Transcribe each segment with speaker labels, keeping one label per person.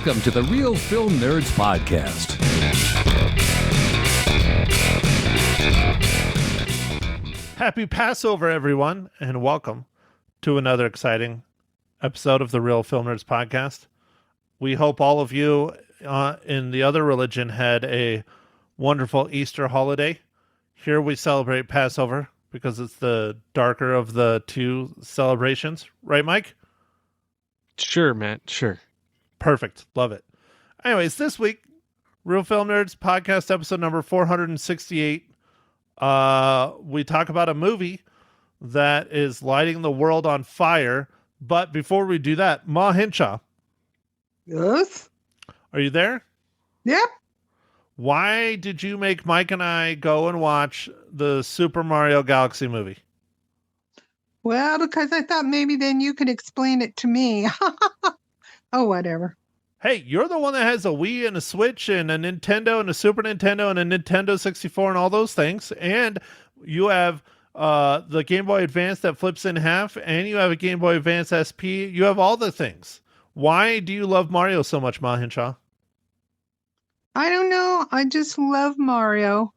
Speaker 1: Welcome to the Real Film Nerds Podcast.
Speaker 2: Happy Passover, everyone, and welcome to another exciting episode of the Real Film Nerds Podcast. We hope all of you in the other religion had a wonderful Easter holiday. Here we celebrate Passover because it's the darker of the two celebrations. Right, Mike?
Speaker 3: Sure, Matt. Sure.
Speaker 2: Perfect. Love it. Anyways, this week, Real Film Nerds Podcast episode number 468. We talk about a movie that is lighting the world on fire. But before we do that, Ma Hinshaw.
Speaker 4: Yes?
Speaker 2: Are you there?
Speaker 4: Yep.
Speaker 2: Why did you make Mike and I go and watch the Super Mario Galaxy movie?
Speaker 4: Well, because I thought maybe then you could explain it to me. Oh, whatever.
Speaker 2: Hey, you're the one that has a Wii and a Switch and a Nintendo and a Super Nintendo and a Nintendo 64 and all those things. And you have the Game Boy Advance that flips in half, and you have a Game Boy Advance SP. You have all the things. Why do you love Mario so much, Ma Hinshaw?
Speaker 4: I don't know. I just love Mario.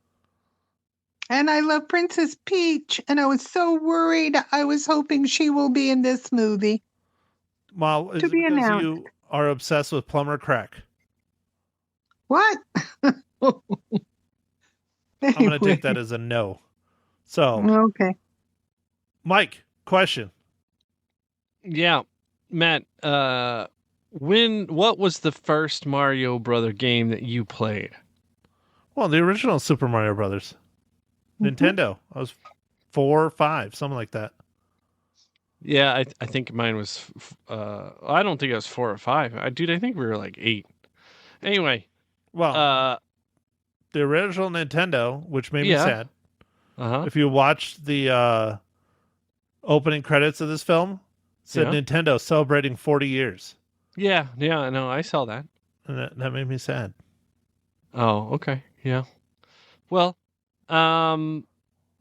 Speaker 4: And I love Princess Peach. And I was so worried. I was hoping she will be in this movie.
Speaker 2: Ma, is
Speaker 4: To
Speaker 2: it
Speaker 4: be
Speaker 2: because
Speaker 4: announced.
Speaker 2: you are obsessed with Plumber Crack?
Speaker 4: What?
Speaker 2: I'm going to
Speaker 4: Anyway.
Speaker 2: take that as a no. So,
Speaker 4: Okay.
Speaker 2: Mike, question.
Speaker 3: Yeah, Matt. What was the first Mario Brother game that you played?
Speaker 2: Well, the original Super Mario Brothers. Nintendo. I was 4 or 5, something like that.
Speaker 3: Yeah, I think mine was. I don't think it was 4 or 5. I think we were like 8. Anyway,
Speaker 2: Well, the original Nintendo, which made me
Speaker 3: yeah.
Speaker 2: sad.
Speaker 3: uh-huh.
Speaker 2: If you watch the opening credits of this film, it said
Speaker 3: Yeah.
Speaker 2: Nintendo celebrating 40 years.
Speaker 3: Yeah, no, I saw that.
Speaker 2: And that made me sad.
Speaker 3: Oh, okay, yeah. Well,
Speaker 2: Well,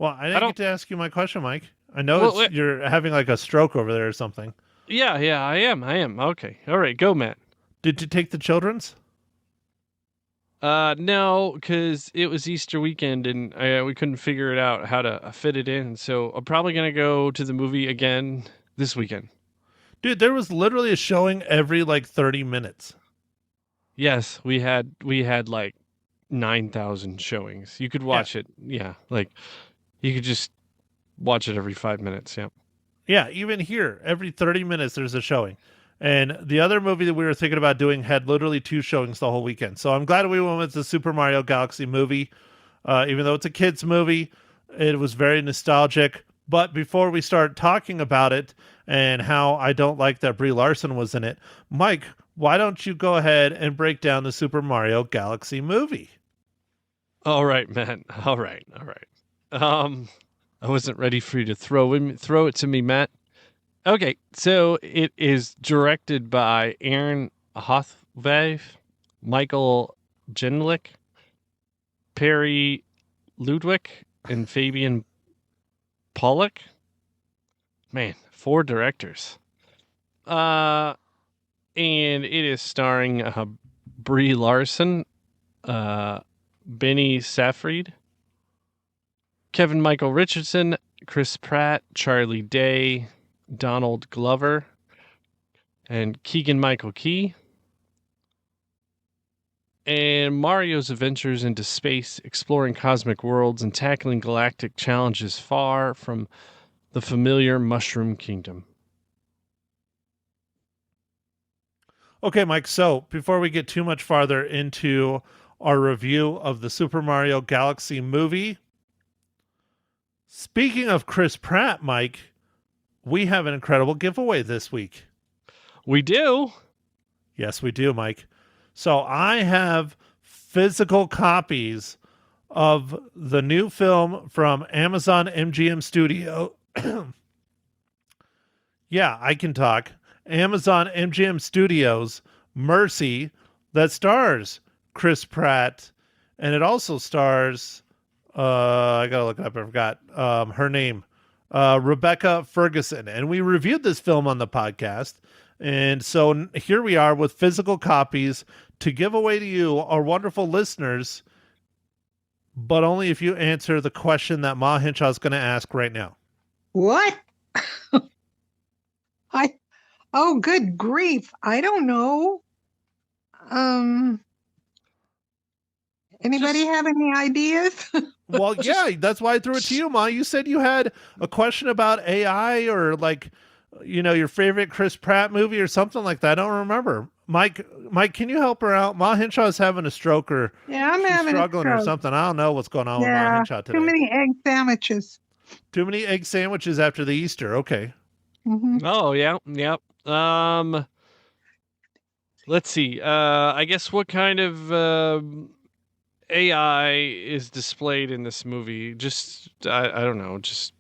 Speaker 2: I didn't
Speaker 3: don't-
Speaker 2: get to ask you my question, Mike. I know
Speaker 3: Well, wait.
Speaker 2: you're having like a stroke over there or something.
Speaker 3: yeah, I am. Okay, all right, go, Matt.
Speaker 2: Did you take the children's?
Speaker 3: No, because it was Easter weekend and we couldn't figure it out how to fit it in. So I'm probably gonna go to the movie again this weekend.
Speaker 2: Dude, there was literally a showing every like 30 minutes.
Speaker 3: Yes, we had like 9,000 showings. You could watch it. Yeah, like you could just watch it every 5 minutes. Yeah.
Speaker 2: Yeah, even here, every 30 minutes there's a showing. And the other movie that we were thinking about doing had literally 2 showings the whole weekend. So I'm glad we went with the Super Mario Galaxy movie. Even though it's a kid's movie, it was very nostalgic. But before we start talking about it and how I don't like that Brie Larson was in it, Mike, why don't you go ahead and break down the Super Mario Galaxy movie?
Speaker 3: All right, Matt. All right. I wasn't ready for you to throw it to me, Matt. Okay, so it is directed by Aaron Hothwave, Michael Jenlick, Perry Ludwig, and Fabian Pollock. Man, 4 directors. And it is starring Brie Larson, Benny Safried, Kevin Michael Richardson, Chris Pratt, Charlie Day, Donald Glover, and Keegan-Michael Key. And Mario's adventures into space, exploring cosmic worlds, and tackling galactic challenges far from the familiar Mushroom Kingdom.
Speaker 2: Okay, Mike, so before we get too much farther into our review of the Super Mario Galaxy movie, speaking of Chris Pratt, Mike, we have an incredible giveaway this week.
Speaker 3: We do?
Speaker 2: Yes, we do, Mike. So I have physical copies of the new film from Amazon MGM Studio. Yeah, I can talk. Amazon MGM Studios, Mercy, that stars Chris Pratt, and it also stars, I gotta look it up, I forgot her name, Rebecca Ferguson. And we reviewed this film on the podcast. And so here we are with physical copies to give away to you, our wonderful listeners, but only if you answer the question that Ma Hinshaw is going to ask right now.
Speaker 4: What? Oh, good grief. I don't know. Anybody have any ideas?
Speaker 2: Well, yeah, that's why I threw it to you, Ma. You said you had a question about AI or like, your favorite Chris Pratt movie or something like that. I don't remember. Mike, can you help her out? Ma Hinshaw's having a stroke or
Speaker 4: Yeah, I'm
Speaker 2: she's
Speaker 4: having a
Speaker 2: struggling or
Speaker 4: stroke.
Speaker 2: something. I don't know what's going on with Ma
Speaker 4: Yeah,
Speaker 2: Hinshaw today.
Speaker 4: too many egg sandwiches.
Speaker 2: Too many egg sandwiches after the Easter. Okay.
Speaker 4: Hmm.
Speaker 3: Oh yeah, yep. Let's see. I guess what kind of AI is displayed in this movie? Just I don't know. Just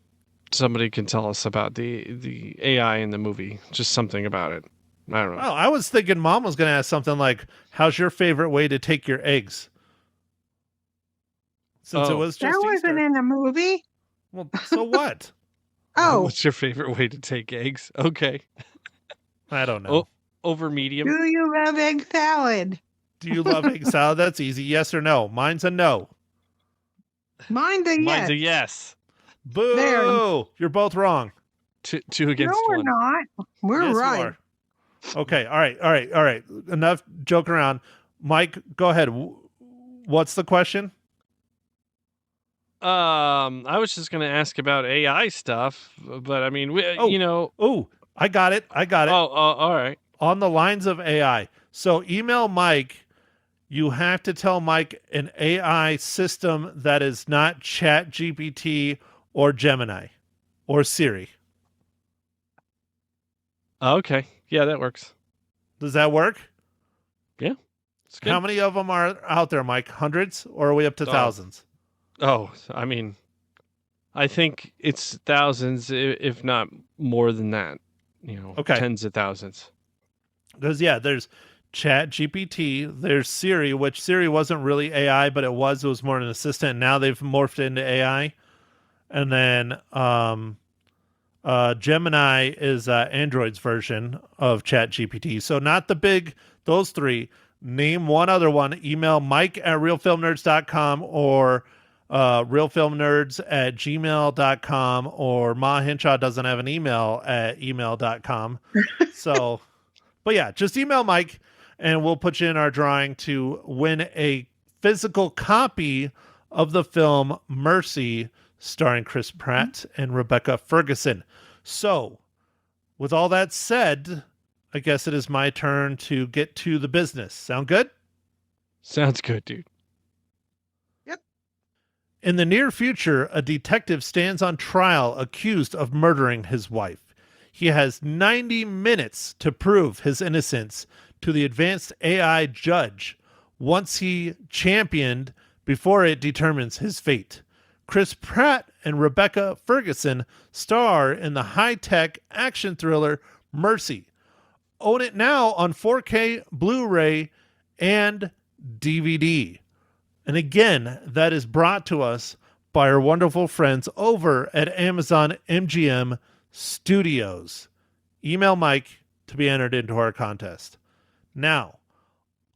Speaker 3: somebody can tell us about the AI in the movie. Just something about it. I don't know.
Speaker 2: Oh, I was thinking Mom was going to ask something like, "How's your favorite way to take your eggs?" Since it was
Speaker 4: That
Speaker 2: just
Speaker 4: wasn't
Speaker 2: Easter.
Speaker 4: in the movie.
Speaker 2: Well, so what?
Speaker 4: Oh,
Speaker 3: What's your favorite way to take eggs? Okay.
Speaker 2: I don't know.
Speaker 3: Oh, over medium.
Speaker 4: do you love egg salad?
Speaker 2: Do you love egg salad? That's easy. Yes or no? Mine's a no.
Speaker 4: Mine's a
Speaker 3: Mine's
Speaker 4: yes.
Speaker 3: a yes.
Speaker 2: Boo!
Speaker 4: There.
Speaker 2: You're both wrong.
Speaker 3: Two
Speaker 4: No,
Speaker 3: against
Speaker 4: we're
Speaker 3: one.
Speaker 4: not. We're
Speaker 2: Yes, you
Speaker 4: right.
Speaker 2: are. Okay. All right. Enough joking around. Mike, go ahead. What's the question?
Speaker 3: I was just gonna ask about AI stuff, but I mean,
Speaker 2: Oh. Oh, I got it.
Speaker 3: Oh, all right.
Speaker 2: On the lines of AI. So email Mike. You have to tell Mike an AI system that is not Chat GPT or Gemini or Siri.
Speaker 3: Okay, yeah, that works.
Speaker 2: Does that work?
Speaker 3: It's good.
Speaker 2: How many of them are out there, Mike? Hundreds, or are we up to
Speaker 3: Oh.
Speaker 2: thousands?
Speaker 3: Oh, I mean, I think it's thousands, if not more than that.
Speaker 2: Okay.
Speaker 3: Tens of thousands.
Speaker 2: Because there's Chat GPT, there's Siri, which Siri wasn't really AI, but it was more an assistant. Now they've morphed into AI. And then Gemini is Android's version of Chat GPT. So not the big, those three. Name one other one. Email mike@realfilmnerds.com or realfilmnerds@gmail.com, or Ma Hinshaw doesn't have an email at email.com. So, but yeah, just email Mike and we'll put you in our drawing to win a physical copy of the film Mercy, starring Chris Pratt and Rebecca Ferguson. So, with all that said, I guess it is my turn to get to the business. Sound good?
Speaker 3: Sounds good, dude.
Speaker 2: In the near future, a detective stands on trial accused of murdering his wife. He has 90 minutes to prove his innocence to the advanced AI judge once he championed before it determines his fate. Chris Pratt and Rebecca Ferguson star in the high-tech action thriller Mercy. Own it now on 4K, Blu-ray, and DVD. And again, that is brought to us by our wonderful friends over at Amazon MGM Studios. Email Mike to be entered into our contest. Now,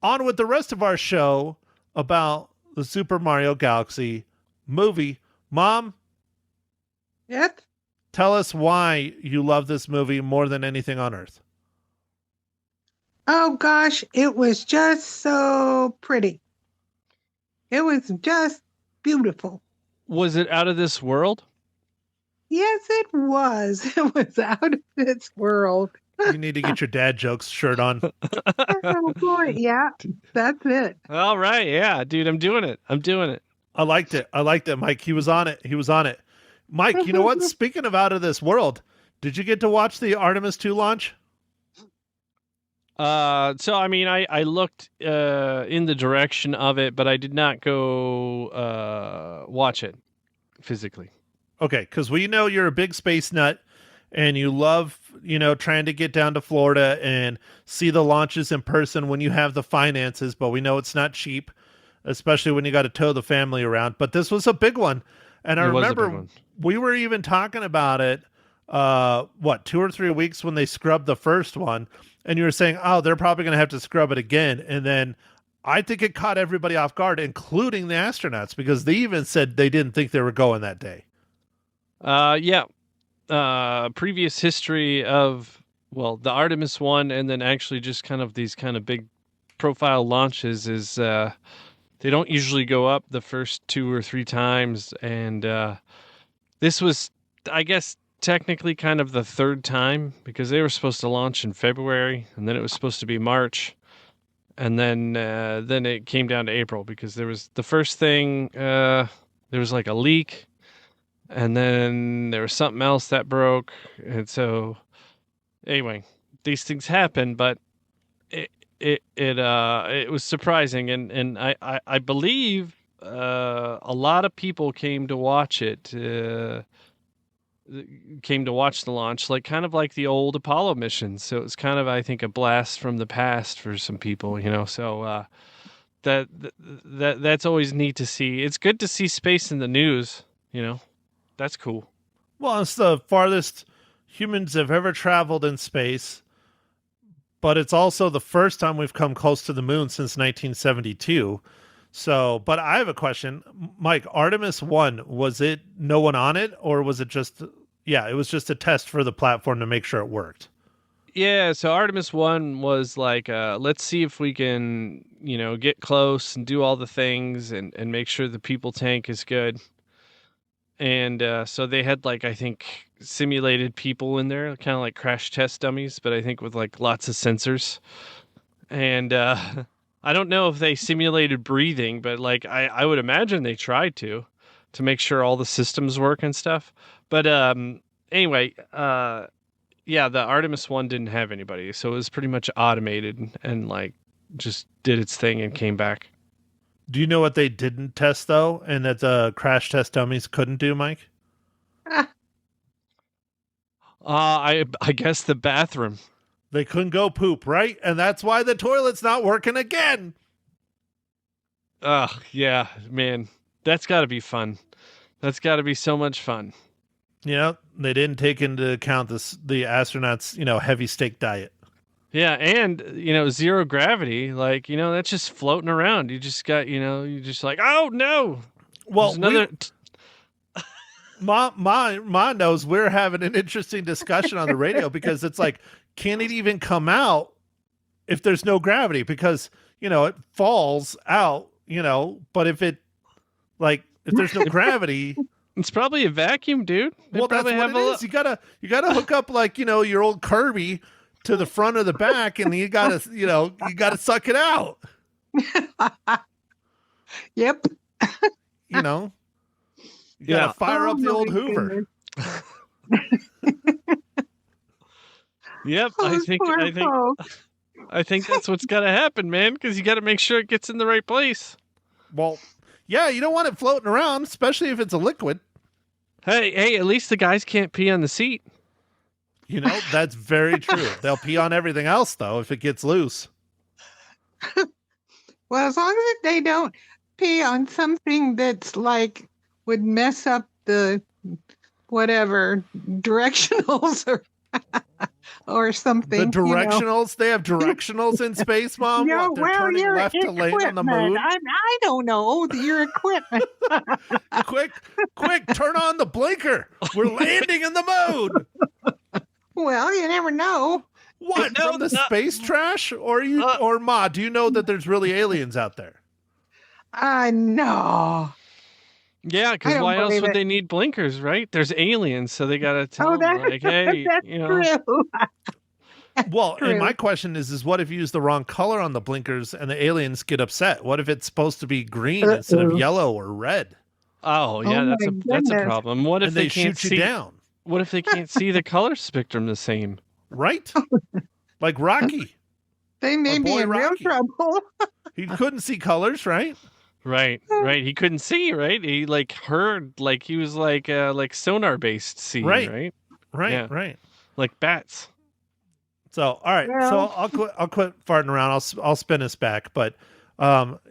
Speaker 2: on with the rest of our show about the Super Mario Galaxy movie. Mom,
Speaker 4: Yep.
Speaker 2: tell us why you love this movie more than anything on earth.
Speaker 4: Oh gosh, it was just so pretty. It was just beautiful.
Speaker 3: Was it out of this world?
Speaker 4: Yes, it was. It was out of this world.
Speaker 2: You need to get your dad jokes shirt on.
Speaker 4: Oh boy, yeah, that's it.
Speaker 3: All right, yeah, dude, I'm doing it.
Speaker 2: I liked it, Mike. He was on it. Mike, you know what? Speaking of out of this world, did you get to watch the Artemis 2 launch?
Speaker 3: So I mean, I looked in the direction of it, but I did not go watch it physically.
Speaker 2: Okay, because we know you're a big space nut and you love, trying to get down to Florida and see the launches in person when you have the finances, but we know it's not cheap, especially when you got to tow the family around. But this was a big one. And I
Speaker 3: It was a
Speaker 2: remember
Speaker 3: big one.
Speaker 2: we were even talking about it, 2 or 3 weeks when they scrubbed the first one. and you were saying, oh, they're probably going to have to scrub it again. And then I think it caught everybody off guard, including the astronauts, because they even said they didn't think they were going that day.
Speaker 3: Yeah. Previous history of, well, the Artemis one, and then actually just kind of these kind of big profile launches is they don't usually go up the first 2 or 3 times. And this was, I guess, technically kind of the 3rd time, because they were supposed to launch in February, and then it was supposed to be March. And then it came down to April, because there was the first thing, there was like a leak, and then there was something else that broke. And so anyway, these things happen, but it was surprising. And I believe a lot of people came to watch it, came to watch the launch, like kind of like the old Apollo missions. So it was kind of, I think, a blast from the past for some people, so that's always neat to see. It's good to see space in the news, that's cool.
Speaker 2: Well, it's the farthest humans have ever traveled in space, but it's also the first time we've come close to the moon since 1972. So, but I have a question, Mike. Artemis 1, was it no one on it, or was it just, it was just a test for the platform to make sure it worked?
Speaker 3: Yeah, so Artemis 1 was like, let's see if we can, get close and do all the things and make sure the people tank is good. And so they had, like, I think, simulated people in there, kind of like crash test dummies, but I think with, like, lots of sensors. And I don't know if they simulated breathing, but, like, I would imagine they tried to make sure all the systems work and stuff. But anyway, the Artemis 1 didn't have anybody, so it was pretty much automated and like just did its thing and came back.
Speaker 2: Do you know what they didn't test, though, and that the crash test dummies couldn't do, Mike?
Speaker 3: I guess the bathroom.
Speaker 2: They couldn't go poop, right? And that's why the toilet's not working again.
Speaker 3: Yeah, man. That's got to be fun. That's got to be so much fun.
Speaker 2: They didn't take into account the astronauts, heavy steak diet.
Speaker 3: Yeah, and, zero gravity, like, that's just floating around. You just got, you just like, oh, no.
Speaker 2: Well, Ma knows we're having an interesting discussion on the radio, because it's like, can it even come out if there's no gravity? Because, it falls out, but if there's no gravity...
Speaker 3: It's probably a vacuum, dude.
Speaker 2: Well, that's what it is. You gotta hook up, like, your old Kirby to the front or the back, and you gotta suck it out.
Speaker 4: Yep.
Speaker 2: You gotta fire up the old Hoover.
Speaker 3: Yep, I think that's what's got to happen, man, because you got to make sure it gets in the right place.
Speaker 2: Well, yeah, you don't want it floating around, especially if it's a liquid.
Speaker 3: Hey, at least the guys can't pee on the seat.
Speaker 2: That's very true. They'll pee on everything else, though, if it gets loose.
Speaker 4: Well, as long as they don't pee on something that's like would mess up the whatever directionals or something.
Speaker 2: The directionals? They have directionals in space, Mom?
Speaker 4: No,
Speaker 2: They're turning left to land on the moon?
Speaker 4: I don't know. Your equipment.
Speaker 2: Quick, turn on the blinker. We're landing in the moon.
Speaker 4: Well, you never know.
Speaker 2: What, from the space trash? Or Ma, do you know that there's really aliens out there?
Speaker 4: No.
Speaker 3: Yeah, because why else would they need blinkers, right? There's aliens, so they got to tell them, like, hey,
Speaker 4: that's true.
Speaker 2: Well, and my question is what if you use the wrong color on the blinkers and the aliens get upset? What if it's supposed to be green instead of yellow or red?
Speaker 3: Oh, yeah, that's a problem. What if
Speaker 2: they can't shoot you down?
Speaker 3: What if they can't see the color spectrum the same?
Speaker 2: Right? Like Rocky.
Speaker 4: They may be in real trouble.
Speaker 2: He couldn't see colors, right?
Speaker 3: Right. He couldn't see, right? He heard, he was like sonar based see, right?
Speaker 2: Right.
Speaker 3: Like bats.
Speaker 2: So, all right.
Speaker 4: Well,
Speaker 2: so I'll quit farting around. I'll spin us back. But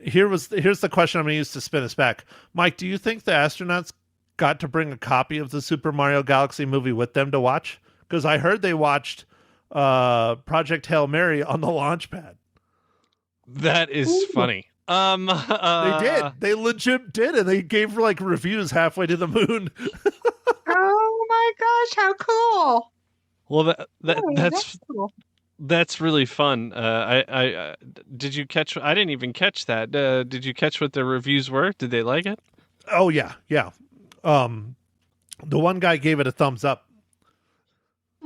Speaker 2: here's the question I'm going to use to spin us back. Mike, do you think the astronauts got to bring a copy of the Super Mario Galaxy movie with them to watch? Because I heard they watched Project Hail Mary on the launch pad.
Speaker 3: That is
Speaker 4: Ooh.
Speaker 3: funny.
Speaker 2: They did. They legit did, and they gave like reviews halfway to the moon.
Speaker 4: Oh my gosh, how cool!
Speaker 3: Well,
Speaker 4: Oh,
Speaker 3: that's
Speaker 4: cool.
Speaker 3: that's really fun. I did you catch? I didn't even catch that. Did you catch what the reviews were? Did they like it?
Speaker 2: Oh yeah, yeah. The one guy gave it a thumbs up.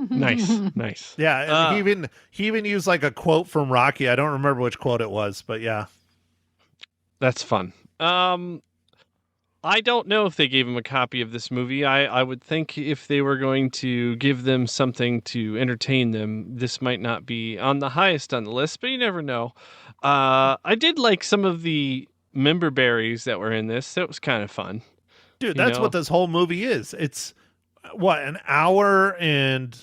Speaker 3: Nice, nice.
Speaker 2: Yeah, and he even used like a quote from Rocky. I don't remember which quote it was, but yeah.
Speaker 3: That's fun. I don't know if they gave him a copy of this movie. I would think if they were going to give them something to entertain them, this might not be on the highest on the list, but you never know. I did like some of the member berries that were in this. That was kind of fun.
Speaker 2: Dude,
Speaker 3: You
Speaker 2: that's
Speaker 3: know?
Speaker 2: what this whole movie is. It's what, an hour and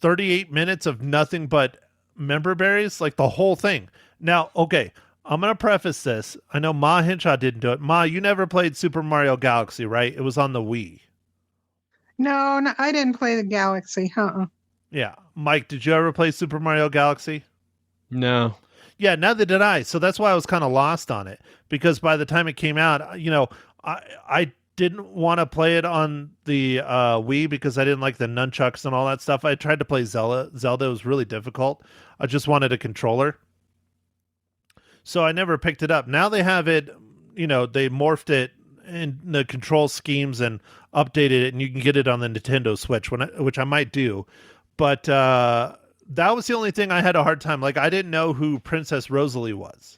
Speaker 2: 38 minutes of nothing but member berries, like the whole thing. Now, okay, I'm going to preface this. I know Ma Hinshaw didn't do it. Ma, you never played Super Mario Galaxy, right? It was on the Wii.
Speaker 4: No, I didn't play the Galaxy.
Speaker 2: Yeah. Mike, did you ever play Super Mario Galaxy?
Speaker 3: No.
Speaker 2: Yeah, neither did I. So that's why I was kind of lost on it, because by the time it came out, I didn't want to play it on the Wii because I didn't like the nunchucks and all that stuff. I tried to play Zelda. Zelda was really difficult. I just wanted a controller. So I never picked it up. Now they have it, they morphed it in the control schemes and updated it, and you can get it on the Nintendo Switch, which I might do. But that was the only thing I had a hard time. Like, I didn't know who Princess Rosalie was.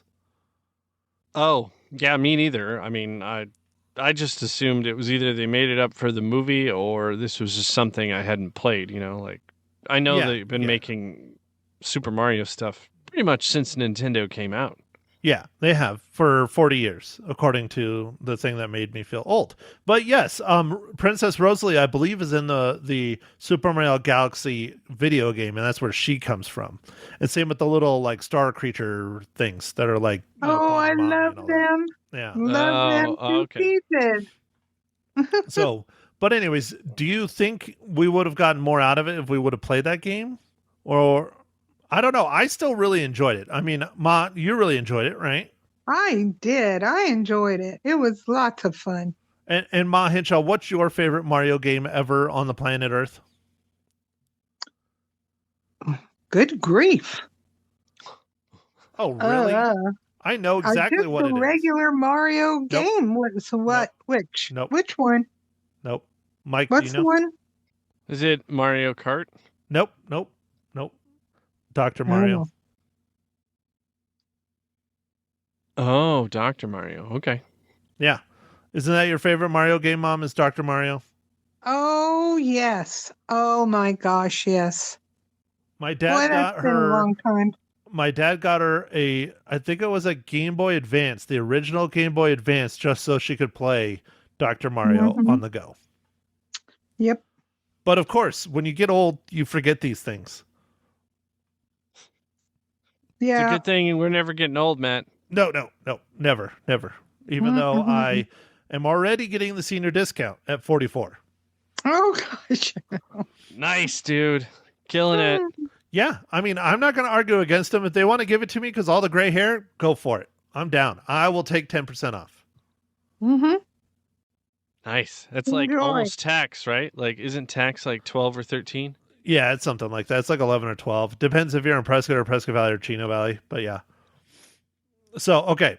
Speaker 3: Oh, yeah, me neither. I mean, I just assumed it was either they made it up for the movie or this was just something I hadn't played, like I know
Speaker 2: Yeah,
Speaker 3: they've been
Speaker 2: yeah.
Speaker 3: making Super Mario stuff pretty much since Nintendo came out.
Speaker 2: Yeah, they have for 40 years, according to the thing that made me feel old. But yes, Princess Rosalie, I believe, is in the Super Mario Galaxy video game, and that's where she comes from. And same with the little like star creature things that are like.
Speaker 4: Oh, I
Speaker 2: calling mommy
Speaker 4: love
Speaker 2: and all that.
Speaker 4: them.
Speaker 2: Yeah.
Speaker 4: Love them to
Speaker 3: okay.
Speaker 4: pieces.
Speaker 2: So, but anyways, do you think we would have gotten more out of it if we would have played that game, or? I don't know. I still really enjoyed it. I mean, Ma, you really enjoyed it, right?
Speaker 4: I did. I enjoyed it. It was lots of fun.
Speaker 2: And Ma Hinshaw, what's your favorite Mario game ever on the planet Earth?
Speaker 4: Good grief.
Speaker 2: Oh, really? I know exactly
Speaker 4: just
Speaker 2: what it
Speaker 4: a
Speaker 2: is.
Speaker 4: regular Mario
Speaker 2: Nope.
Speaker 4: game. So what? Which?
Speaker 2: Nope.
Speaker 4: Which one?
Speaker 2: Nope. Mike,
Speaker 4: What's
Speaker 2: do you
Speaker 4: the
Speaker 2: know?
Speaker 4: one?
Speaker 3: Is it Mario Kart?
Speaker 2: Nope. Dr. Mario.
Speaker 3: Oh, Dr. Mario. Okay.
Speaker 2: Yeah. Isn't that your favorite Mario game, Mom, is Dr. Mario?
Speaker 4: Oh, yes. Oh, my gosh, yes.
Speaker 2: My
Speaker 4: Boy,
Speaker 2: dad got
Speaker 4: that's been a
Speaker 2: her.
Speaker 4: long time.
Speaker 2: My dad got her I think it was a Game Boy Advance, the original Game Boy Advance, just so she could play Dr. Mario
Speaker 4: Mhm.
Speaker 2: on the go.
Speaker 4: Yep.
Speaker 2: But of course, when you get old, you forget these things.
Speaker 3: It's a
Speaker 4: Yeah.
Speaker 3: good thing we're never getting old, Matt.
Speaker 2: No, never. Even though I am already getting the senior discount at 44.
Speaker 4: Oh, gosh.
Speaker 3: Nice, dude. Killing it.
Speaker 2: Yeah, I mean, I'm not going to argue against them. If they want to give it to me because all the gray hair, go for it. I'm down. I will take 10% off.
Speaker 4: Mm-hmm.
Speaker 3: Nice. That's like
Speaker 4: Enjoy.
Speaker 3: almost tax, right? Like, isn't tax like 12 or 13?
Speaker 2: Yeah, it's something like that. It's like 11 or 12. Depends if you're in Prescott or Prescott Valley or Chino Valley. But yeah. So, okay.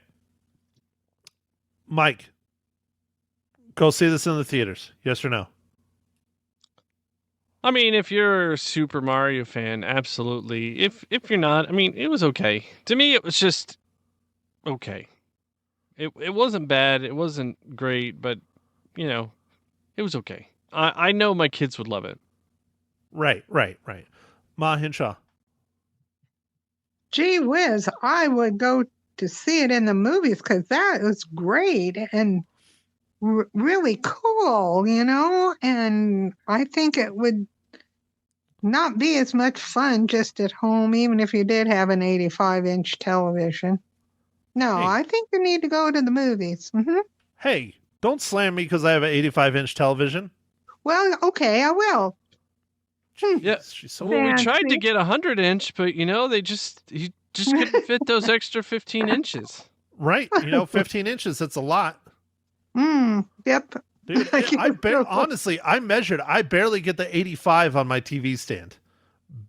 Speaker 2: Mike, go see this in the theaters. Yes or no?
Speaker 3: I mean, if you're a Super Mario fan, absolutely. If you're not, I mean, it was okay. To me, it was just okay. It wasn't bad. It wasn't great, but it was okay. I know my kids would love it.
Speaker 2: Right. Ma Hinshaw.
Speaker 4: Gee whiz, I would go to see it in the movies because that was great and really cool, and I think it would not be as much fun just at home, even if you did have an 85-inch television. No,
Speaker 2: Hey.
Speaker 4: I think you need to go to the movies.
Speaker 2: Hey, don't slam me because I have an 85-inch television.
Speaker 4: Well, okay, I will.
Speaker 3: Yeah.
Speaker 2: She's so
Speaker 3: Well, we tried to
Speaker 4: Fancy.
Speaker 3: get 100-inch, but you just couldn't fit those extra 15 inches.
Speaker 2: right. 15 inches, that's a lot.
Speaker 4: Yep.
Speaker 2: Dude,
Speaker 4: I guess so.
Speaker 2: honestly, I measured. I barely get the 85 on my TV stand.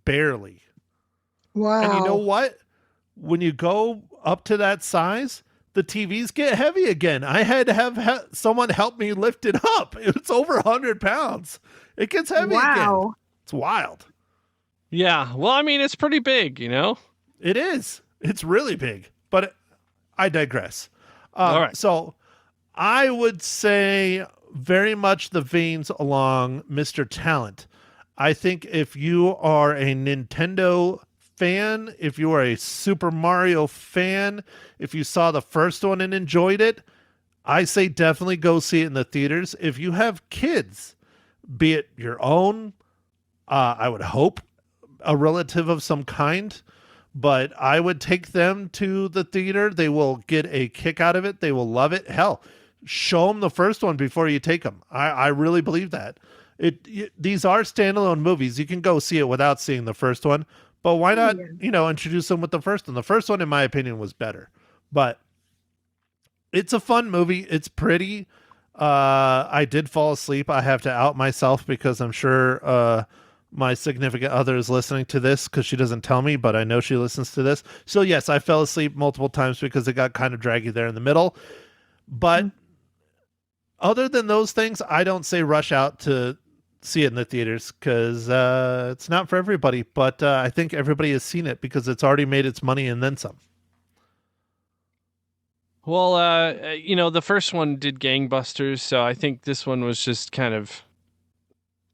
Speaker 2: Barely.
Speaker 4: Wow.
Speaker 2: And you know what? When you go up to that size, the TVs get heavy again. I had to have someone help me lift it up. It's over 100 pounds. It gets heavy again.
Speaker 4: Wow.
Speaker 2: It's wild.
Speaker 3: Yeah. Well, I mean, it's pretty big,
Speaker 2: It is. It's really big. But I digress.
Speaker 3: All right.
Speaker 2: So I would say very much the veins along Mr. Talent. I think if you are a Nintendo fan, if you are a Super Mario fan, if you saw the first one and enjoyed it, I say definitely go see it in the theaters. If you have kids, be it your own, I would hope a relative of some kind, but I would take them to the theater. They will get a kick out of it. They will love it. Hell, show them the first one before you take them. I really believe that. These are standalone movies. You can go see it without seeing the first one, but why not, introduce them with the first one? The first one, in my opinion, was better, but it's a fun movie. It's pretty. I did fall asleep. I have to out myself because I'm sure my significant other is listening to this because she doesn't tell me, but I know she listens to this. So yes, I fell asleep multiple times because it got kind of draggy there in the middle. But other than those things, I don't say rush out to see it in the theaters because it's not for everybody. But I think everybody has seen it because it's already made its money and then some.
Speaker 3: Well, the first one did gangbusters, so I think this one was just kind of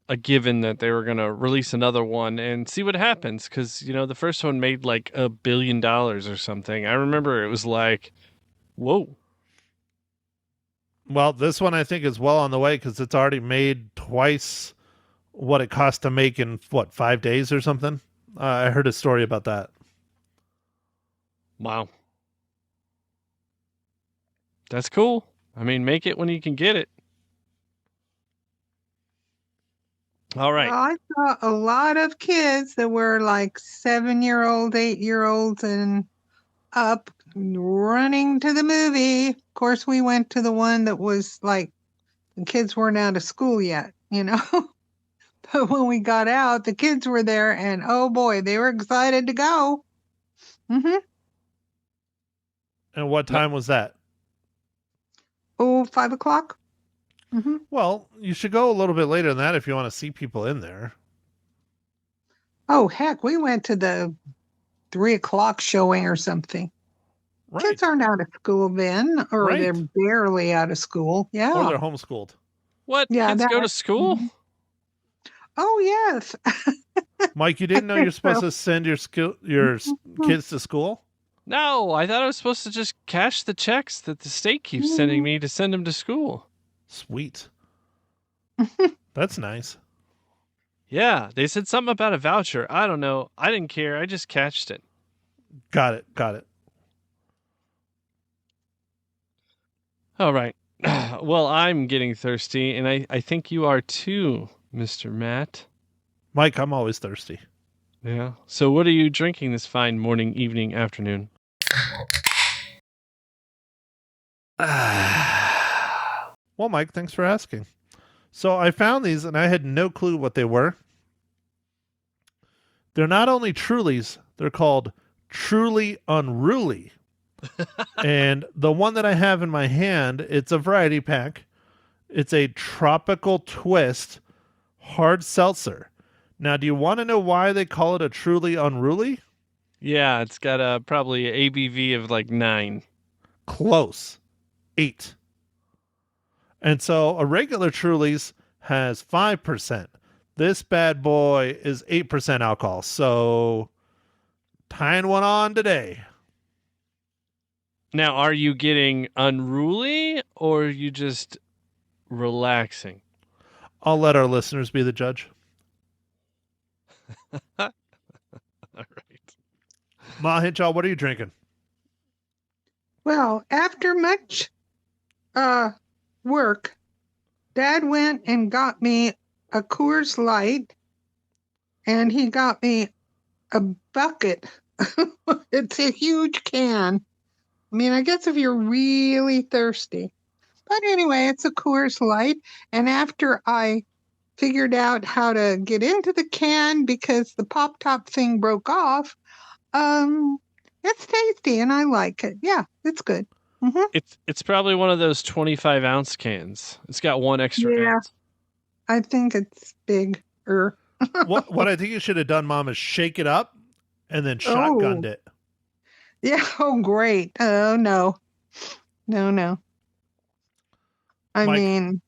Speaker 3: a given that they were going to release another one and see what happens. Because, the first one made like $1 billion or something. I remember it was like, whoa.
Speaker 2: Well, this one I think is well on the way because it's already made twice what it cost to make in, 5 days or something? I heard a story about that.
Speaker 3: Wow. That's cool. I mean, make it when you can get it. All right.
Speaker 4: Well, I saw a lot of kids that were like 7-year-old, 8-year-olds and up running to the movie. Of course, we went to the one that was like the kids weren't out of school yet, But when we got out, the kids were there and oh boy, they were excited to go. Mm-hmm.
Speaker 2: And what time was that?
Speaker 4: Oh, 5 o'clock. Mm-hmm.
Speaker 2: Well, you should go a little bit later than that if you want to see people in there.
Speaker 4: Oh, heck, we went to the 3 o'clock showing or something.
Speaker 2: Right.
Speaker 4: Kids aren't out of school then, or
Speaker 2: Right.
Speaker 4: they're barely out of school. Yeah.
Speaker 2: Or they're homeschooled.
Speaker 3: What?
Speaker 4: Yeah,
Speaker 3: Kids go to school?
Speaker 4: Oh, yes.
Speaker 2: Mike, you didn't know you're supposed to send your kids to school?
Speaker 3: No, I thought I was supposed to just cash the checks that the state keeps sending me to send them to school.
Speaker 2: Sweet. That's nice.
Speaker 3: Yeah, they said something about a voucher. I don't know. I didn't care. I just cashed it.
Speaker 2: Got it.
Speaker 3: All right. Well, I'm getting thirsty, and I think you are too, Mr. Matt.
Speaker 2: Mike, I'm always thirsty.
Speaker 3: Yeah. So what are you drinking this fine morning, evening, afternoon?
Speaker 2: Well, Mike, thanks for asking. So I found these and I had no clue what they were. They're not only Trulies, they're called Truly Unruly. And the one that I have in my hand, it's a variety pack. It's a tropical twist hard seltzer. Now, do you want to know why they call it a Truly Unruly?
Speaker 3: Yeah, it's got probably an ABV of like 9.
Speaker 2: Close. 8. And so a regular Truly's has 5%. This bad boy is 8% alcohol. So tying one on today.
Speaker 3: Now, are you getting unruly or are you just relaxing?
Speaker 2: I'll let our listeners be the judge.
Speaker 3: All right.
Speaker 2: Ma Hinshaw, what are you drinking?
Speaker 4: Well, after much work, Dad went and got me a Coors Light and he got me a bucket. It's a huge can. I mean, I guess if you're really thirsty. But anyway, it's a Coors Light. And after I figured out how to get into the can because the pop top thing broke off, it's tasty and I like it. Yeah, it's good.
Speaker 3: It's probably one of those 25-ounce cans. It's got one extra
Speaker 4: Yeah.
Speaker 3: ounce.
Speaker 4: I think it's bigger.
Speaker 2: What I think you should have done, Mom, is shake it up and then shotgunned it.
Speaker 4: Yeah. Oh, great. Oh, no. No. I
Speaker 2: Mike.
Speaker 4: mean,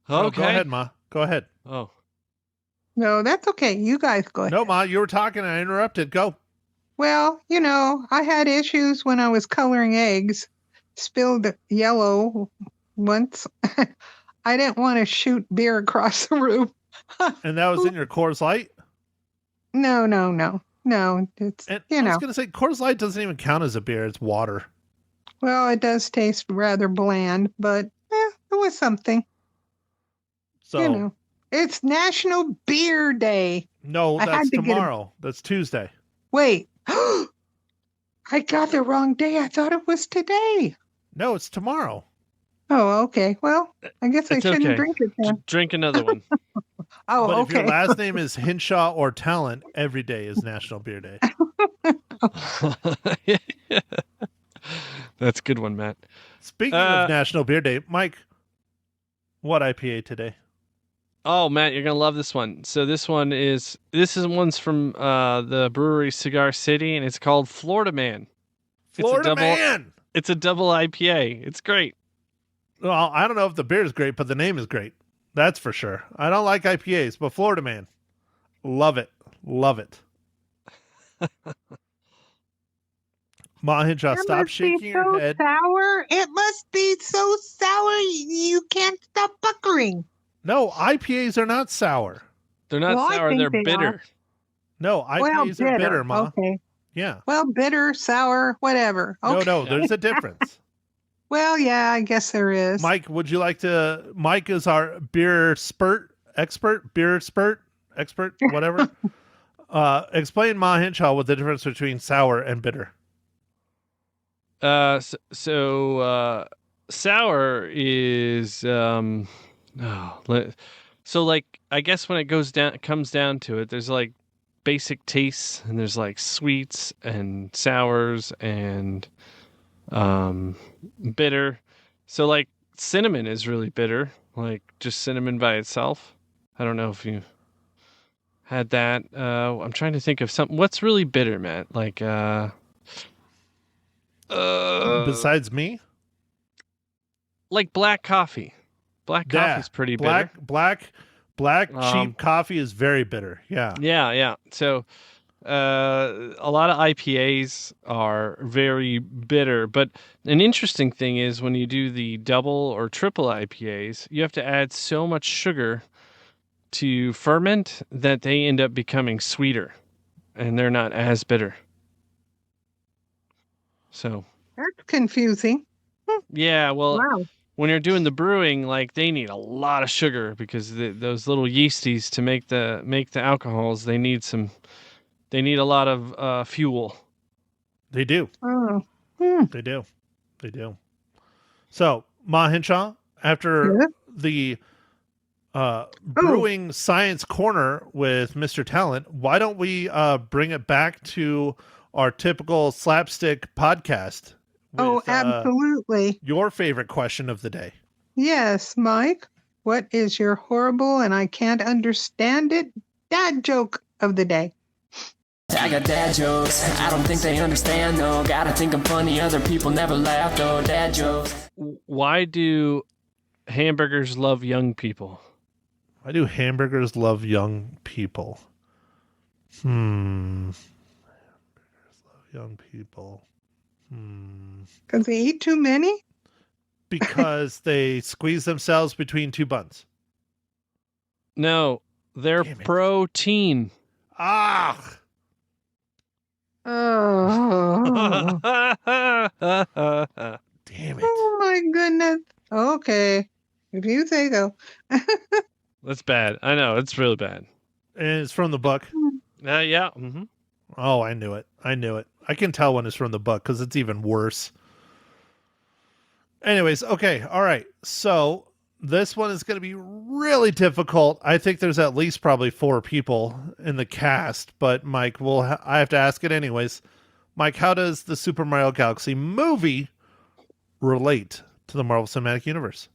Speaker 2: Oh,
Speaker 3: Okay.
Speaker 2: go ahead, Ma. Go ahead.
Speaker 3: Oh.
Speaker 4: no, that's okay. You guys go ahead.
Speaker 2: No, Ma, you were talking and I interrupted. Go.
Speaker 4: Well, I had issues when I was coloring eggs. Spilled yellow once. I didn't want to shoot beer across the room.
Speaker 2: And that was in your Coors Light?
Speaker 4: No. It's,
Speaker 2: And I was going to say, Coors Light doesn't even count as a beer. It's water.
Speaker 4: well, it does taste rather bland, but it was something.
Speaker 2: So,
Speaker 4: It's National Beer Day.
Speaker 2: no,
Speaker 4: I had
Speaker 2: that's
Speaker 4: to get a-
Speaker 2: tomorrow. That's Tuesday.
Speaker 4: Wait. I got the wrong day. I thought it was today.
Speaker 2: No, it's tomorrow.
Speaker 4: Oh, okay. Well, I guess I
Speaker 3: It's
Speaker 4: shouldn't
Speaker 3: okay.
Speaker 4: drink it then.
Speaker 3: Drink another one.
Speaker 4: Oh,
Speaker 2: But if
Speaker 4: okay.
Speaker 2: your last name is Hinshaw or Talent, every day is National Beer Day.
Speaker 3: That's a good one, Matt.
Speaker 2: Speaking of National Beer Day, Mike, what IPA today?
Speaker 3: Oh, Matt, you're gonna love this one. So this one's from the brewery Cigar City, and it's called Florida Man.
Speaker 2: Florida Man.
Speaker 3: It's a double IPA. It's great.
Speaker 2: Well, I don't know if the beer is great, but the name is great. That's for sure. I don't like IPAs, but Florida Man. Love it. Love it. Ma Hinshaw,
Speaker 4: It
Speaker 2: stop
Speaker 4: must be
Speaker 2: shaking your
Speaker 4: so
Speaker 2: head.
Speaker 4: sour. It must be so sour you can't stop puckering.
Speaker 2: No, IPAs are not sour.
Speaker 3: They're not
Speaker 4: Well, I
Speaker 3: sour.
Speaker 4: think
Speaker 3: They're
Speaker 4: they
Speaker 3: bitter.
Speaker 4: are.
Speaker 2: No, IPAs are bitter, Ma.
Speaker 4: Okay.
Speaker 2: Yeah.
Speaker 4: Well, bitter, sour, whatever. Okay.
Speaker 2: No, there's a difference.
Speaker 4: Well, yeah, I guess there is.
Speaker 2: Mike, would you like to? Mike is our beer expert, whatever. Explain, Ma Hinshaw, what the difference between sour and bitter.
Speaker 3: Sour is so like I guess when it comes down to it, there's like basic tastes, and there's like sweets and sours and bitter. So like cinnamon is really bitter, like just cinnamon by itself. I don't know if you had that. I'm trying to think of something. What's really bitter, Matt? Like
Speaker 2: Besides me,
Speaker 3: like black coffee. Black coffee's pretty bitter.
Speaker 2: Black cheap coffee is very bitter. Yeah.
Speaker 3: Yeah. So a lot of IPAs are very bitter, but an interesting thing is when you do the double or triple IPAs, you have to add so much sugar to ferment that they end up becoming sweeter, and they're not as bitter. So
Speaker 4: That's confusing.
Speaker 3: yeah, well,
Speaker 4: Wow.
Speaker 3: when you're doing the brewing, like they need a lot of sugar because those little yeasties to make the alcohols, they need a lot of fuel.
Speaker 2: They do.
Speaker 4: Oh.
Speaker 2: They do. So, Ma Hinshaw, after
Speaker 4: Yeah.
Speaker 2: the brewing science corner with Mr. Talent, why don't we bring it back to our typical slapstick podcast?
Speaker 4: Oh, absolutely.
Speaker 2: Your favorite question of the day.
Speaker 4: Yes, Mike. What is your horrible and I can't understand it dad joke of the day?
Speaker 5: I got dad jokes, I don't think they understand though. Gotta think I'm funny, other people never laugh though. Dad jokes.
Speaker 3: Why do hamburgers love young people?
Speaker 2: Why do hamburgers love young people? Hamburgers love young people.
Speaker 4: Because they eat too many?
Speaker 2: Because they squeeze themselves between two buns.
Speaker 3: No, they're
Speaker 2: Damn it.
Speaker 3: protein.
Speaker 2: Ah!
Speaker 4: Oh.
Speaker 2: Damn it.
Speaker 4: Oh my goodness. Okay. If you say so.
Speaker 3: That's bad. I know, it's really bad.
Speaker 2: And it's from the book.
Speaker 3: Yeah. Mm-hmm.
Speaker 2: Oh, I knew it. I can tell when it's from the book because it's even worse. Anyways, okay, all right. So this one is going to be really difficult. I think there's at least probably 4 people in the cast, but Mike, I have to ask it anyways. Mike, how does the Super Mario Galaxy movie relate to the Marvel Cinematic Universe?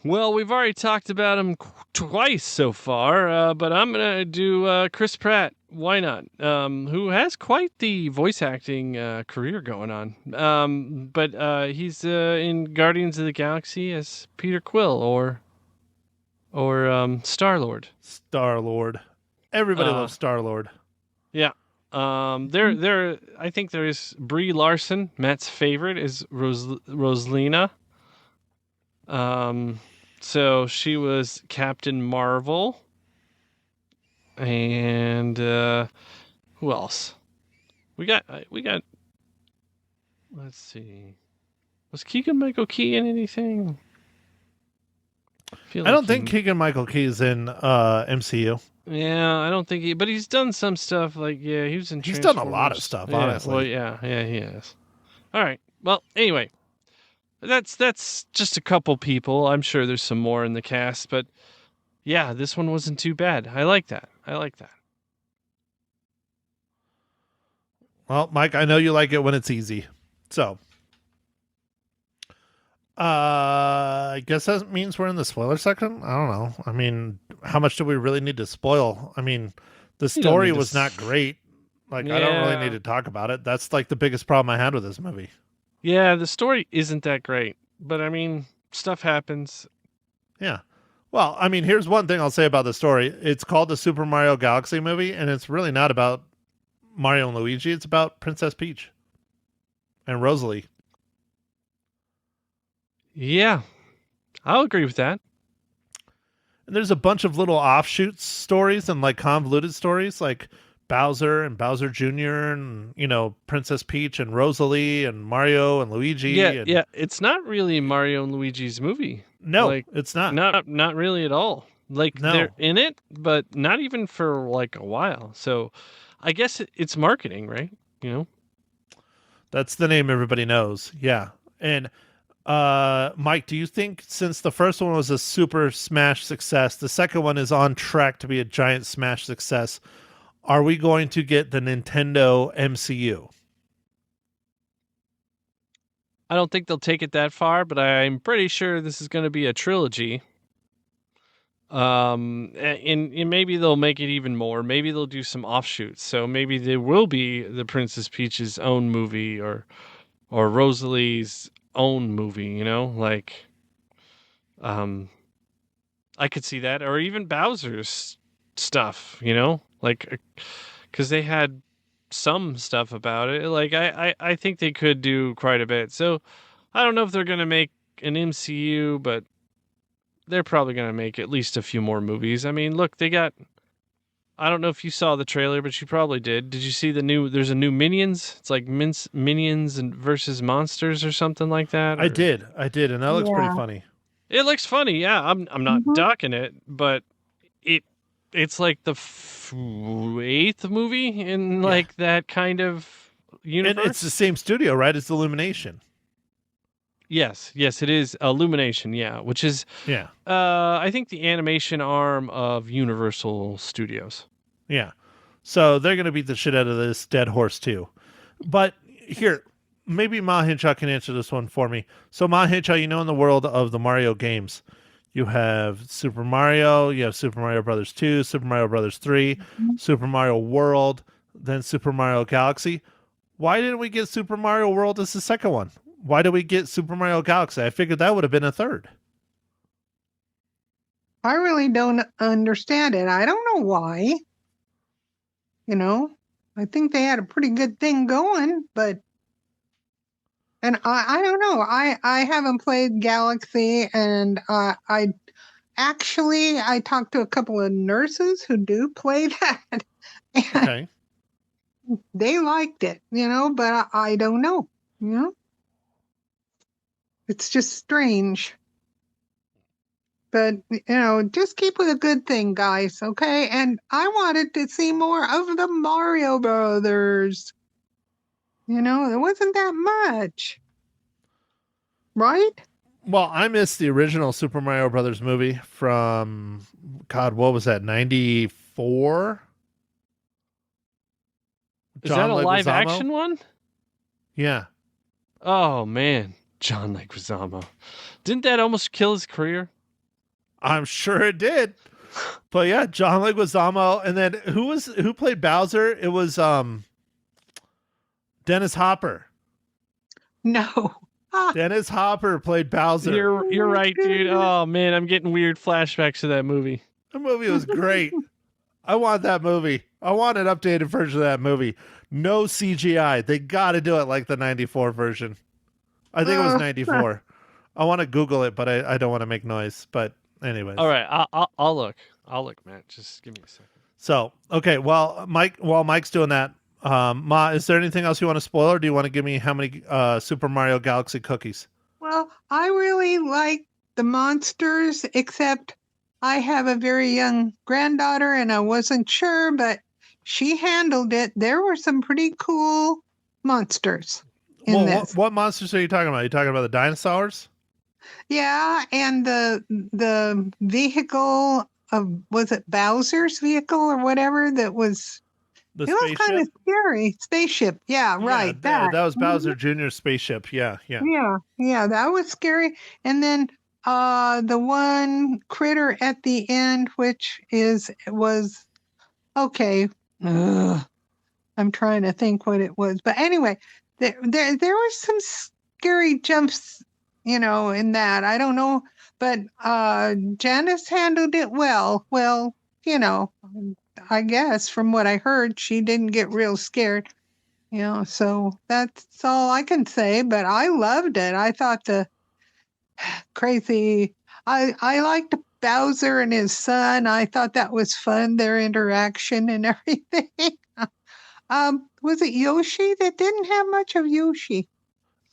Speaker 3: Well, we've already talked about him twice so far, but I'm going to do Chris Pratt. Why not? Who has quite the voice acting career going on. But he's in Guardians of the Galaxy as Peter Quill or Star-Lord.
Speaker 2: Star-Lord. Everybody loves Star-Lord.
Speaker 3: Yeah. I think there's Brie Larson, Matt's favorite, is Rosalina. So she was Captain Marvel. And who else? We got let's see. Was Keegan-Michael Key in anything?
Speaker 2: I don't think Keegan-Michael Key is in MCU.
Speaker 3: Yeah, I don't think but he's done some stuff he was in
Speaker 2: He's done a lot of stuff, honestly.
Speaker 3: Well, yeah, he has. All right. Well, anyway, that's just a couple people. I'm sure there's some more in the cast, but yeah, this one wasn't too bad. I like that.
Speaker 2: Well, Mike, I know you like it when it's easy. So, I guess that means we're in the spoiler section. I don't know. I mean, how much do we really need to spoil? I mean, the story was not great. I don't really need to talk about it. That's like the biggest problem I had with this movie.
Speaker 3: Yeah, the story isn't that great, but I mean, stuff happens.
Speaker 2: Yeah. Well, I mean, here's one thing I'll say about the story. It's called the Super Mario Galaxy movie, and it's really not about Mario and Luigi. It's about Princess Peach and Rosalie.
Speaker 3: Yeah, I'll agree with that.
Speaker 2: And there's a bunch of little offshoot stories and like convoluted stories like Bowser and Bowser Jr. and, Princess Peach and Rosalie and Mario and Luigi.
Speaker 3: Yeah. It's not really Mario and Luigi's movie.
Speaker 2: No, it's not.
Speaker 3: Not really at all. No. They're in it, but not even for like a while. So I guess it's marketing, right?
Speaker 2: That's the name everybody knows. Yeah. And Mike, do you think since the first one was a super smash success, the second one is on track to be a giant smash success? Are we going to get the Nintendo MCU?
Speaker 3: I don't think they'll take it that far, but I'm pretty sure this is going to be a trilogy. And maybe they'll make it even more. Maybe they'll do some offshoots. So maybe there will be the Princess Peach's own movie or Rosalie's own movie, I could see that, or even Bowser's stuff, because they had some stuff about it. I think they could do quite a bit. So I don't know if they're going to make an MCU, but they're probably going to make at least a few more movies. I mean, look, I don't know if you saw the trailer, but you probably did. Did you see there's a new Minions? It's like Minions and versus Monsters or something like that.
Speaker 2: I did. And that looks pretty funny.
Speaker 3: It looks funny. Yeah. I'm not docking it, but it's like the 8th movie in that kind of universe.
Speaker 2: And it's the same studio, right? It's Illumination.
Speaker 3: Yes, it is Illumination, which is I think the animation arm of Universal Studios.
Speaker 2: Yeah. So they're going to beat the shit out of this dead horse too. But here, maybe Ma Hinshaw can answer this one for me. So Ma Hinshaw, in the world of the Mario games, you have Super Mario, you have Super Mario Brothers 2, Super Mario Brothers 3, Super Mario World, then Super Mario Galaxy. Why didn't we get Super Mario World as the second one? Why did we get Super Mario Galaxy? I figured that would have been a third.
Speaker 4: I really don't understand it. I don't know why. I think they had a pretty good thing going, but and I don't know. I haven't played Galaxy, and I talked to a couple of nurses who do play that.
Speaker 2: Okay.
Speaker 4: they liked it, but I don't know, you know. It's just strange. But, just keep with a good thing, guys, okay? And I wanted to see more of the Mario Brothers. There wasn't that much. Right?
Speaker 2: Well, I missed the original Super Mario Brothers movie from, God, what was that, 94?
Speaker 3: Is that a live action one?
Speaker 2: Yeah.
Speaker 3: Oh, man. John Leguizamo. Didn't that almost kill his career?
Speaker 2: I'm sure it did. But yeah, John Leguizamo. And then who played Bowser? It was Dennis Hopper.
Speaker 4: No.
Speaker 2: Dennis Hopper played Bowser.
Speaker 3: You're right, dude. Oh man, I'm getting weird flashbacks to that movie.
Speaker 2: The movie was great. I want that movie. I want an updated version of that movie. No CGI. They got to do it like the 94 version. I think it was 94. I want to Google it, but I don't want to make noise. But anyways.
Speaker 3: All right, I'll look. I'll look, Matt. Just give me a second.
Speaker 2: So, okay. Well, while Mike's doing that, Ma, is there anything else you want to spoil, or do you want to give me how many Super Mario Galaxy cookies?
Speaker 4: Well, I really like the monsters, except I have a very young granddaughter and I wasn't sure, but she handled it. There were some pretty cool monsters in this.
Speaker 2: What monsters are you talking about? Are you talking about the dinosaurs?
Speaker 4: Yeah, and the vehicle was it Bowser's vehicle or whatever that was...
Speaker 2: The
Speaker 4: It was kind of scary. Spaceship. Yeah, right.
Speaker 2: That was Bowser Jr.'s spaceship. Yeah.
Speaker 4: Yeah, that was scary. And then the one critter at the end, which was okay. Ugh. I'm trying to think what it was. But anyway, there was some scary jumps, in that. I don't know. But Janice handled it well. Well, I guess from what I heard, she didn't get real scared, so that's all I can say, but I loved it. I thought I liked Bowser and his son. I thought that was fun, their interaction and everything. Was it Yoshi? That didn't have much of Yoshi.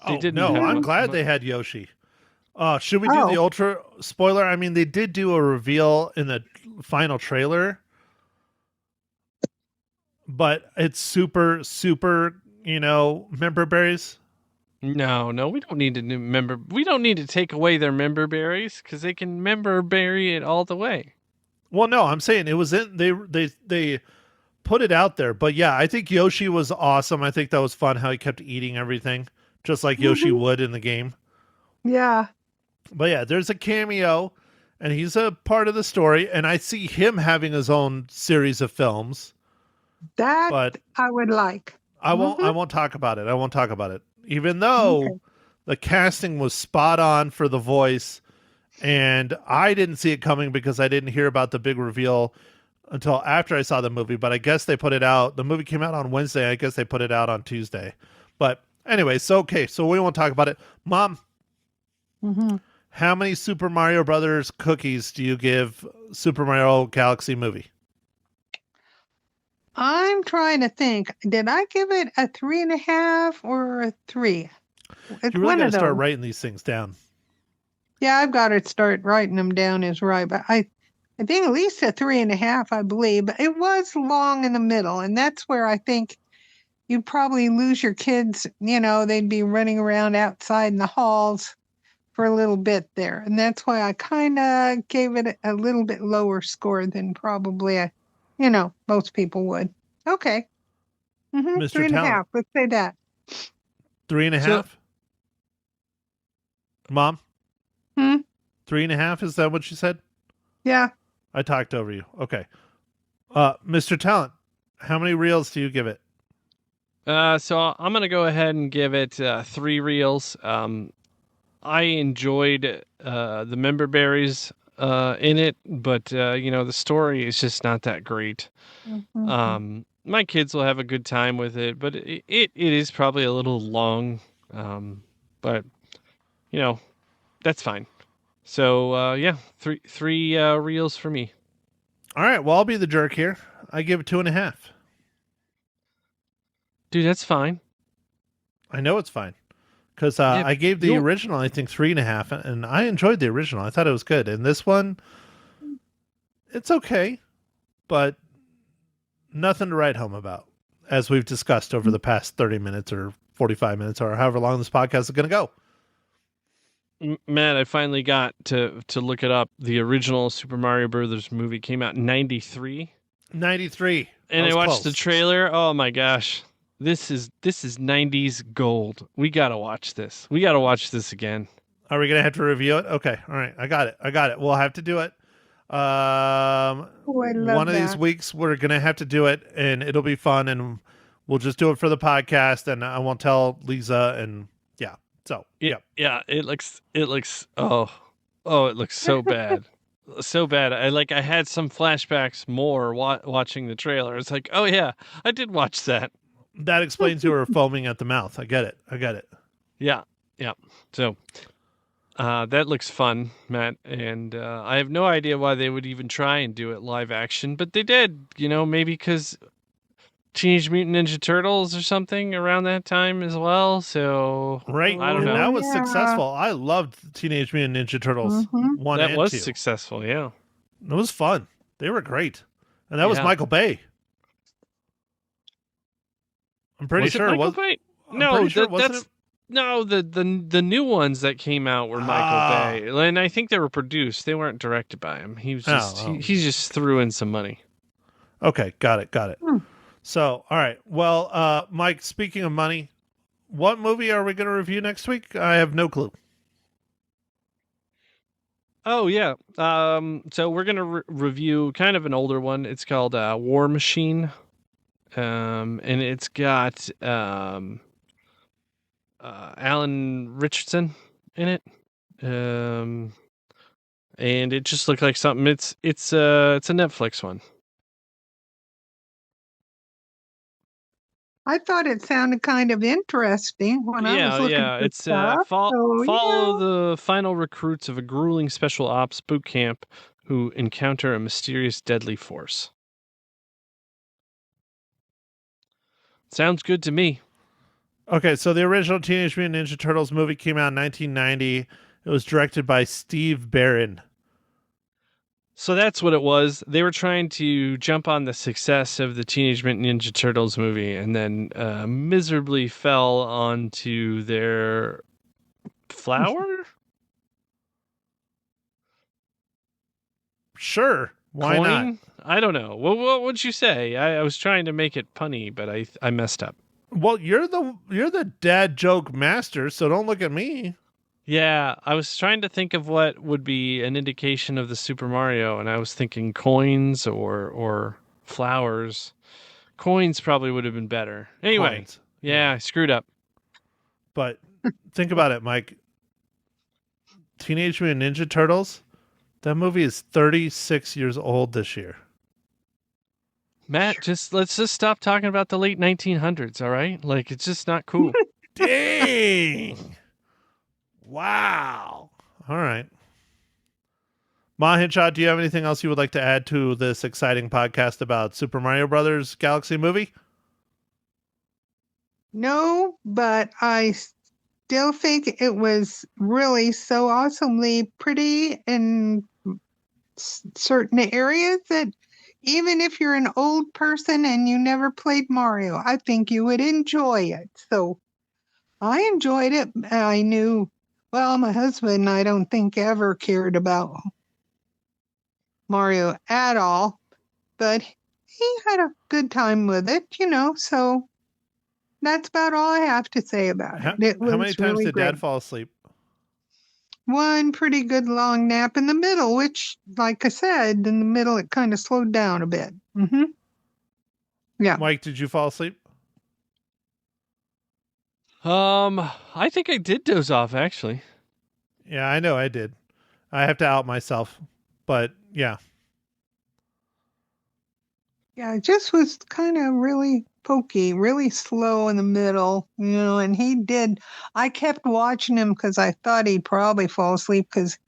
Speaker 2: Oh, no, I'm glad they had Yoshi. Should we do the ultra spoiler? I mean, they did do a reveal in the final trailer, but it's super, member berries.
Speaker 3: No, we don't need to we don't need to take away their member berries because they can member berry it all the way.
Speaker 2: Well, no, I'm saying it was they put it out there, but yeah, I think Yoshi was awesome. I think that was fun how he kept eating everything, just like Yoshi would in the game.
Speaker 4: Yeah.
Speaker 2: But yeah, there's a cameo, and he's a part of the story, and I see him having his own series of films.
Speaker 4: But I would like.
Speaker 2: I won't talk about it. I won't talk about it. Even though the casting was spot on for the voice, and I didn't see it coming because I didn't hear about the big reveal until after I saw the movie. But I guess they put it out. The movie came out on Wednesday. I guess they put it out on Tuesday. But anyway, so we won't talk about it. Mom, how many Super Mario Brothers cookies do you give Super Mario Galaxy movie?
Speaker 4: I'm trying to think. Did I give it a 3.5 or a 3? It's
Speaker 2: you really got to start writing these things down.
Speaker 4: Yeah, I've got to start writing them down is right. But I think at least a 3.5, I believe. But it was long in the middle. And that's where I think you'd probably lose your kids. They'd be running around outside in the halls for a little bit there. And that's why I kind of gave it a little bit lower score than probably most people would. Okay. 3.5. Let's say that.
Speaker 2: 3.5? Mom? 3.5? Is that what you said?
Speaker 4: Yeah.
Speaker 2: I talked over you. Okay. Mr. Talent, how many reels do you give it?
Speaker 3: So I'm going to go ahead and give it 3 reels. I enjoyed the member berries in it, but the story is just not that great. My kids will have a good time with it, but it is probably a little long, but that's fine. So three reels for me.
Speaker 2: All right, well, I'll be the jerk here. I give it 2.5.
Speaker 3: Dude, that's fine.
Speaker 2: I know it's fine. Because
Speaker 3: Yeah,
Speaker 2: I gave the
Speaker 3: you'll-
Speaker 2: original, I think, 3.5, and I enjoyed the original. I thought it was good. And this one, it's okay, but nothing to write home about, as we've discussed over the past 30 minutes or 45 minutes or however long this podcast is going to go.
Speaker 3: Matt, I finally got to look it up. The original Super Mario Brothers movie came out in 93.
Speaker 2: 93.
Speaker 3: And I
Speaker 2: was
Speaker 3: watched the
Speaker 2: close.
Speaker 3: trailer. Oh my gosh. This is 90s gold. We got to watch this. We got to watch this again.
Speaker 2: Are we going to have to review it? Okay. All right. I got it. We'll have to do it.
Speaker 4: Oh, I love
Speaker 2: One of these
Speaker 4: that.
Speaker 2: weeks, we're going to have to do it, and it'll be fun, and we'll just do it for the podcast, and I won't tell Lisa, and yeah. So, yeah.
Speaker 3: Yeah, it looks it looks so bad. So bad. I had some flashbacks more watching the trailer. It's like, "Oh yeah, I did watch that."
Speaker 2: That explains you were foaming at the mouth. I get it.
Speaker 3: Yeah. So, that looks fun, Matt, and I have no idea why they would even try and do it live action, but they did, maybe because Teenage Mutant Ninja Turtles or something around that time as well. So
Speaker 2: Right.
Speaker 3: I don't
Speaker 2: And
Speaker 3: know.
Speaker 2: that was
Speaker 4: Yeah.
Speaker 2: successful. I loved Teenage Mutant Ninja Turtles
Speaker 4: Mhm.
Speaker 2: 1
Speaker 3: That
Speaker 2: and
Speaker 3: was
Speaker 2: 2.
Speaker 3: successful, yeah.
Speaker 2: It was fun. They were great. And that was
Speaker 3: Yeah.
Speaker 2: Michael Bay. I'm pretty
Speaker 3: Was it
Speaker 2: sure
Speaker 3: Michael
Speaker 2: was
Speaker 3: Bay?
Speaker 2: I'm
Speaker 3: No,
Speaker 2: pretty sure, wasn't
Speaker 3: that's
Speaker 2: it?
Speaker 3: no the new ones that came out were
Speaker 2: Ah.
Speaker 3: Michael Bay, and I think they were produced. They weren't directed by him. He was just
Speaker 2: Oh.
Speaker 3: he just threw in some money.
Speaker 2: Okay, got it.
Speaker 4: Hmm.
Speaker 2: So, all right. Well, Mike, speaking of money, what movie are we going to review next week? I have no clue.
Speaker 3: Oh yeah. So we're gonna review kind of an older one. It's called War Machine, and it's got Alan Richardson in it, and it just looked like something. It's a Netflix one.
Speaker 4: I thought it sounded kind of interesting when I was looking for
Speaker 3: It's
Speaker 4: stuff.
Speaker 3: follow
Speaker 4: yeah.
Speaker 3: the final recruits of a grueling special ops boot camp who encounter a mysterious deadly force. Sounds good to me.
Speaker 2: Okay, so the original Teenage Mutant Ninja Turtles movie came out in 1990. It was directed by Steve Barron.
Speaker 3: So that's what it was. They were trying to jump on the success of the Teenage Mutant Ninja Turtles movie and then miserably fell onto their flower?
Speaker 2: Sure, why
Speaker 3: Coin?
Speaker 2: not?
Speaker 3: I don't know. What would you say? I was trying to make it punny, but I messed up.
Speaker 2: Well, you're the dad joke master, so don't look at me.
Speaker 3: Yeah, I was trying to think of what would be an indication of the Super Mario, and I was thinking coins or flowers. Coins probably would have been better. Anyway,
Speaker 2: Coins.
Speaker 3: yeah, I screwed up.
Speaker 2: But think about it, Mike. Teenage Mutant Ninja Turtles, that movie is 36 years old this year.
Speaker 3: Matt, let's just stop talking about the late 1900s, all right? Like, it's just not cool.
Speaker 2: Dang. Wow. All right. Ma Hinshaw, do you have anything else you would like to add to this exciting podcast about Super Mario Brothers Galaxy movie?
Speaker 4: No, but I still think it was really so awesomely pretty in certain areas that even if you're an old person and you never played Mario, I think you would enjoy it. So I enjoyed it. I knew, well, my husband, I don't think ever cared about Mario at all, but he had a good time with it, so that's about all I have to say about
Speaker 2: How,
Speaker 4: it. It was
Speaker 2: how many times
Speaker 4: really
Speaker 2: did
Speaker 4: great.
Speaker 2: Dad fall asleep?
Speaker 4: One pretty good long nap in the middle, which, like I said, in the middle it kind of slowed down a bit. Yeah.
Speaker 2: Mike, did you fall asleep?
Speaker 3: I think I did doze off, actually.
Speaker 2: Yeah, I know I did. I have to out myself. But yeah.
Speaker 4: Yeah, it just was kind of really pokey, really slow in the middle, and I kept watching him because I thought he'd probably fall asleep because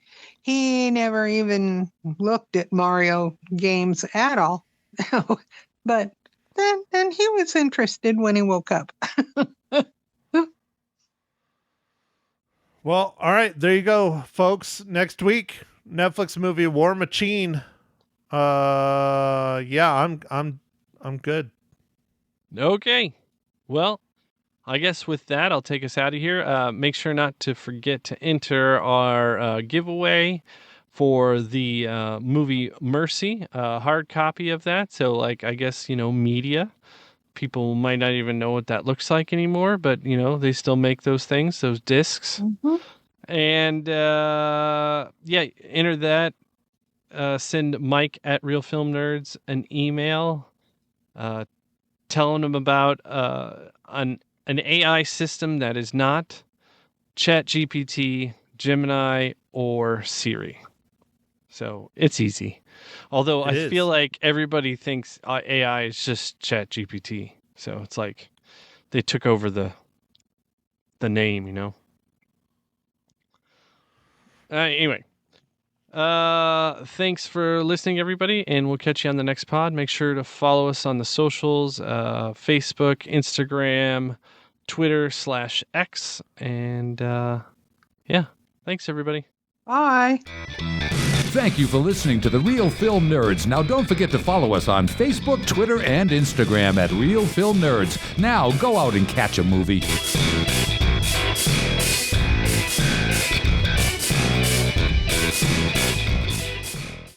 Speaker 4: he never even looked at Mario games at all. But then he was interested when he woke up.
Speaker 2: Well, all right, there you go, folks. Next week, Netflix movie War Machine. Yeah, I'm good.
Speaker 3: Okay. Well, I guess with that, I'll take us out of here. Make sure not to forget to enter our giveaway for the movie Mercy, a hard copy of that. So, like, I guess, media. People might not even know what that looks like anymore, but, they still make those things, those discs.
Speaker 4: Mm-hmm.
Speaker 3: And, enter that. Send Mike at Real Film Nerds an email telling him about an AI system that is not ChatGPT, Gemini, or Siri. So it's easy. Although I feel like everybody thinks AI is just ChatGPT. So it's like they took over the name, Anyway. Thanks for listening, everybody, and we'll catch you on the next pod. Make sure to follow us on the socials, Facebook, Instagram, Twitter /X, and thanks, everybody.
Speaker 4: Bye.
Speaker 1: Thank you for listening to The Real Film Nerds. Now don't forget to follow us on Facebook, Twitter, and Instagram at Real Film Nerds. Now go out and catch a movie.